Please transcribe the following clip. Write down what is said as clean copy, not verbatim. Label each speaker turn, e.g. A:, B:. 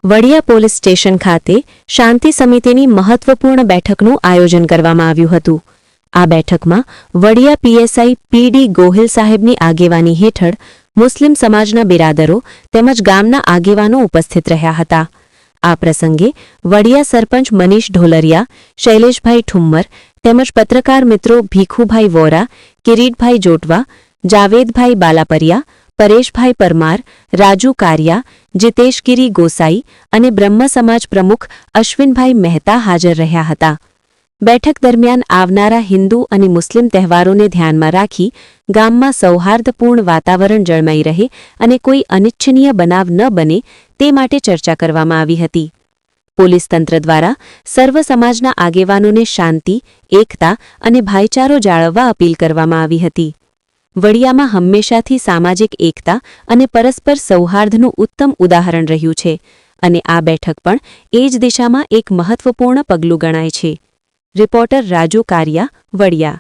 A: Vadia police station ખાતે શાંતિ સમિતિની મહત્વપૂર્ણ બેઠકનું આયોજન કરવામાં આવ્યું હતું। આ બેઠકમાં વડિયા પીએસઆઈ પીડી ગોહિલ સાહેબની આગેવાની હેઠળ મુસ્લિમ સમાજના બિરાદરો તેમજ ગામના આગેવાનો ઉપસ્થિત રહ્યા હતા। આ પ્રસંગે વડિયા સરપંચ મનીષ ઢોલરિયા, શૈલેષભાઈ ઠુમ્મર તેમજ પત્રકાર મિત્રો ભીખુભાઈ વોરા, કિરીટભાઈ જોટવા, જાવેદભાઈ બાલાપરિયા, પરેશભાઈ પરમાર, રાજુ કારિયા, જીતેશગીરી ગોસાઈ અને બ્રહ્મ સમાજ પ્રમુખ અશ્વિનભાઈ મહેતા હાજર રહ્યા હતા। બેઠક દરમિયાન આવનારા હિન્દુ અને મુસ્લિમ તહેવારોને ધ્યાનમાં રાખી ગામમાં સૌહાર્દપૂર્ણ વાતાવરણ જળવાઈ રહે અને કોઈ અનિચ્છનીય બનાવ ન બને તે માટે ચર્ચા કરવામાં આવી હતી। પોલીસ તંત્ર દ્વારા સર્વ સમાજના આગેવાનોને શાંતિ, એકતા અને ભાઈચારો જાળવવા અપીલ કરવામાં આવી હતી। વડિયામાં હંમેશાથી સામાજિક એકતા અને પરસ્પર સૌહાર્દનું ઉત્તમ ઉદાહરણ રહ્યું છે અને આ બેઠક પણ એ જ દિશામાં એક મહત્વપૂર્ણ પગલું ગણાય છે। રિપોર્ટર રાજુ કારિયા, વડિયા।